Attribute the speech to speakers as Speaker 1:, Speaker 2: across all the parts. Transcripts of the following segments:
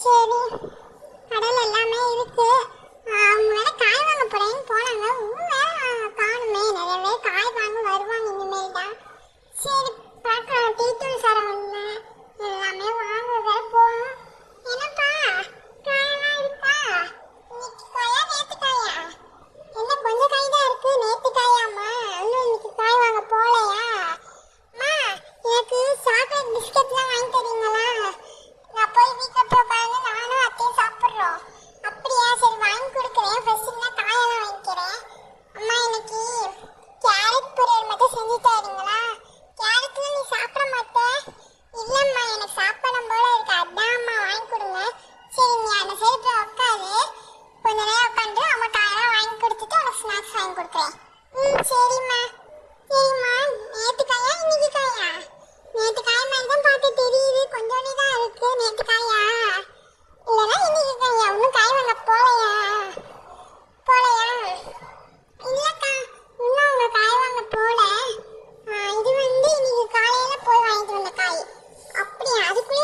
Speaker 1: சரி, கடல் எல்லாமே இருக்கு. அவங்க வேற காய் வாங்க போறேன்னு போனாங்க. இன்னும் வேற காணுமே. நிறைய பேர் காய் வாங்க வருவாங்க இனிமேல் தான். சரி பார்க்கலாம். டீ தூள் சரவண எல்லாமே வாங்க வேற போகணும். என்னப்பா காயெல்லாம் இருக்கா? இன்னைக்கு காயா நேத்து காயா? என்ன கொஞ்சம் காய் தான் இருக்கு. நேத்து காயாம்மா? இன்னும் இன்னைக்கு காய் வாங்க போகலையா? அம்மா, எனக்கு சாக்லேட் பிஸ்கட்லாம் வாங்கி தரீங்களா? நான் போய் வீட்டில் போய் உட்காந்து நானும் அத்தையும் சாப்பிட்றோம். அப்படியா? சரி வாங்கி கொடுக்குறேன். ஃப்ரெஷ்ஷுன்னா காயெல்லாம் வாங்கிக்கிறேன். அம்மா, இன்னைக்கு கேரட் பொரியல் மட்டும் செஞ்சு தரீங்களா? கேரட்ல நீ சாப்பிட மாட்டே? இல்லைம்மா, எனக்கு சாப்பிடும் போல இருக்கு. அதான் அம்மா வாங்கி கொடுங்க. சரி, நீ அந்த சைடு போய் உட்காரு. கொஞ்ச நேரம் உட்காந்து அம்மா காயெல்லாம் வாங்கி கொடுத்துட்டு உனக்கு ஸ்நாக்ஸ் வாங்கி கொடுக்குறேன். சரிம்மா. சரிம்மா, நேற்று காயா இன்னைக்கு காயா? நேற்று காய் மாதிரி தான் பார்த்து தெரியுது. கொஞ்சோண்டி தான் இருக்கு. நேற்று காயா இல்லைன்னா இன்னைக்கு காயா? இன்னும் காய் வாங்க போகலையா? போகலையா? இல்லைக்கா, இன்னும் அவங்க காய் வாங்க போகல. இது வந்து இன்னைக்கு காலையில் போய் வாங்கிட்டு வந்த காய். அப்படியா? அதுக்குள்ளே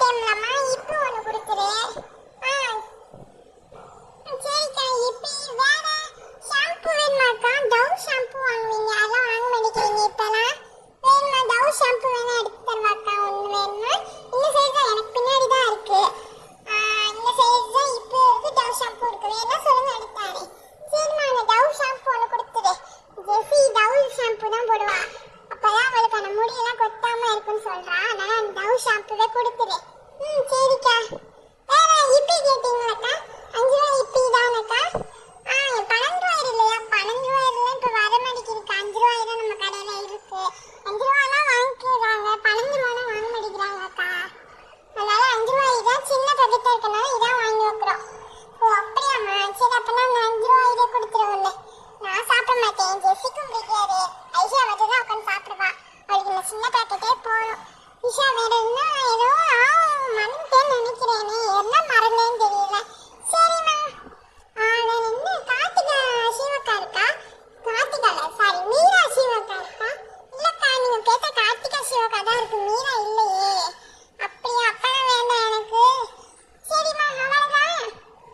Speaker 1: டைம்லம்மா இப்போ ஒன்று கொடுத்துரு. ஆ சரிக்கா. இப்போ வேற ஷாம்பு வேணுமாக்கா? டவ் ஷாம்பு வாங்குவீங்க, அதெல்லாம் வாங்க மாட்டேங்கிறீங்க இப்போலாம். வேணுமா டவ் ஷாம்பு வேணா எடுத்து தருவாக்கா? ஒன்று வேணுமா? இந்த சைடு தான் எனக்கு பின்னாடி தான் இருக்கு. இந்த சைடு தான் இப்போ இருக்கு டவ் ஷாம்பு இருக்கு. வேணா சொல்லுங்க எடுத்தாரே. சரிம்மா அந்த டவ் ஷாம்பு ஒன்று கொடுத்துரு. ஜெசி டவ் ஷாம்பு தான் போடுவா, அப்பதான் அவளுக்கு அந்த முடியெல்லாம் கொத்தாம இருக்குன்னு சொல்றா. அதனால அந்த டவ் ஷாம்புவே கொடுத்துரு. சரிக்கா. வேற இப்பி கேட்டீங்களாக்கா? 5 ரூபாய் இப்பி தானக்கா? 12 ரூபாய் இல்லையா? 12 ரூபாய்லாம் இப்போ வர மாட்டேங்குதுக்கா. 5 ரூபாய் தான் நம்ம கடையில இருக்கு. 5 ரூபாய்லாம் வாங்கிக்கிறாங்க, 12 ரூபாய்லாம் வாங்க மாட்டேங்கிறாங்கக்கா. அதனால 5 ரூபாய் தான் சின்ன பக்கெட்டாக இருக்கனால இதான் வாங்கி வைக்கிறோம். ஓ அப்படியாம்மா? சரி அப்பனா அந்த 5 ரூபாய் இதை கொடுத்துருவோம்ல. நான் சாப்பிட மாட்டேன், ஜெசிக்கும் பிடிக்காது. ஐஷா வந்து தான் உட்காந்து சாப்பிடுவா. அவளுக்கு இந்த சின்ன பேக்கெட்டே போதும். இஷா வேற என்ன ஏதோ மறந்துட்டேன்னு நினைக்கிறேனே, என்ன மறந்தேன்னு தெரியல. சரிம்மா. என்ன கார்த்திகா சிவக்கா இருக்கா? கார்த்திகால சாரி மீரா சிவக்கா இருக்கா? இல்லக்கா நீங்க கேட்ட கார்த்திகா சிவக்கா தான் இருக்கு, மீரா இல்லையே. அப்படியா? அப்பதான் வேண்டாம் எனக்கு. சரிம்மா அவ்வளவுதான்.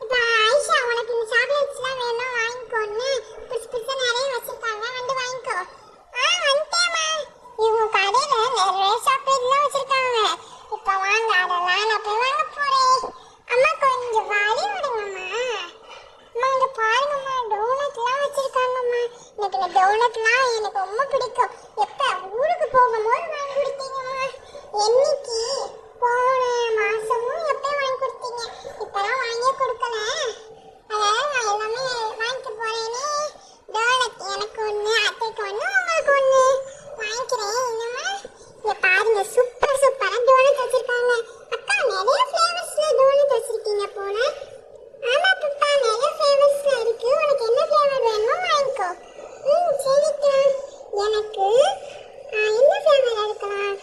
Speaker 1: இப்போ ஐஷா உனக்கு இந்த சாக்லேட்ஸ்லாம் வேணும் வாங்கிக்கோன்னு புதுசு புதுசாக நிறைய வச்சிருக்காங்க, வந்து வாங்கிக்கோ. வந்துட்டேம்மா. இவங்க கடையில நிறைய சாக்லேட்லாம் வச்சிருக்காங்க. இப்போ வாங்க, அதெல்லாம் நான் போய் வாங்க போறேன். அம்மா கொஞ்சம் வழி விடுங்கம்மா. அம்மா இங்க பாருங்கம்மா, டோனட்லாம் வச்சிருக்காங்கம்மா. எனக்கு இந்த டோனட்லாம் எனக்கு ரொம்ப பிடிக்கும். எப்ப ஊருக்கு போகும்போது வாங்கி கொடுத்தீங்கம்மா. என்னைக்கு? போன மாசமும் எப்போ வாங்கி கொடுத்தீங்க? இப்பெல்லாம் வாங்கியே கொடுக்கல. அதனால நான் எல்லாமே வாங்கிக்க போறேனே. டோனட் எனக்கு ஒன்று, அத்தைக்கு ஒன்று, உங்களுக்கு ஒன்று வாங்கிக்கிறேன். என்னம்மா இங்க பாருங்க, சூப்பர் சூப்பரா டோனட் வச்சிருக்காங்க. அக்கா நிறைய ஃப்ளேவர்ஸ்ல டோனட் வச்சிருக்கீங்க போல. ஆமா பாப்பா, நிறைய ஃப்ளேவர்ஸ்ல இருக்கு. உனக்கு என்ன ஃப்ளேவர் வேணுமோ வாங்கிக்கோ. சரிக்கா. எனக்கு என்ன ஃப்ளேவர் எடுக்கலாம்?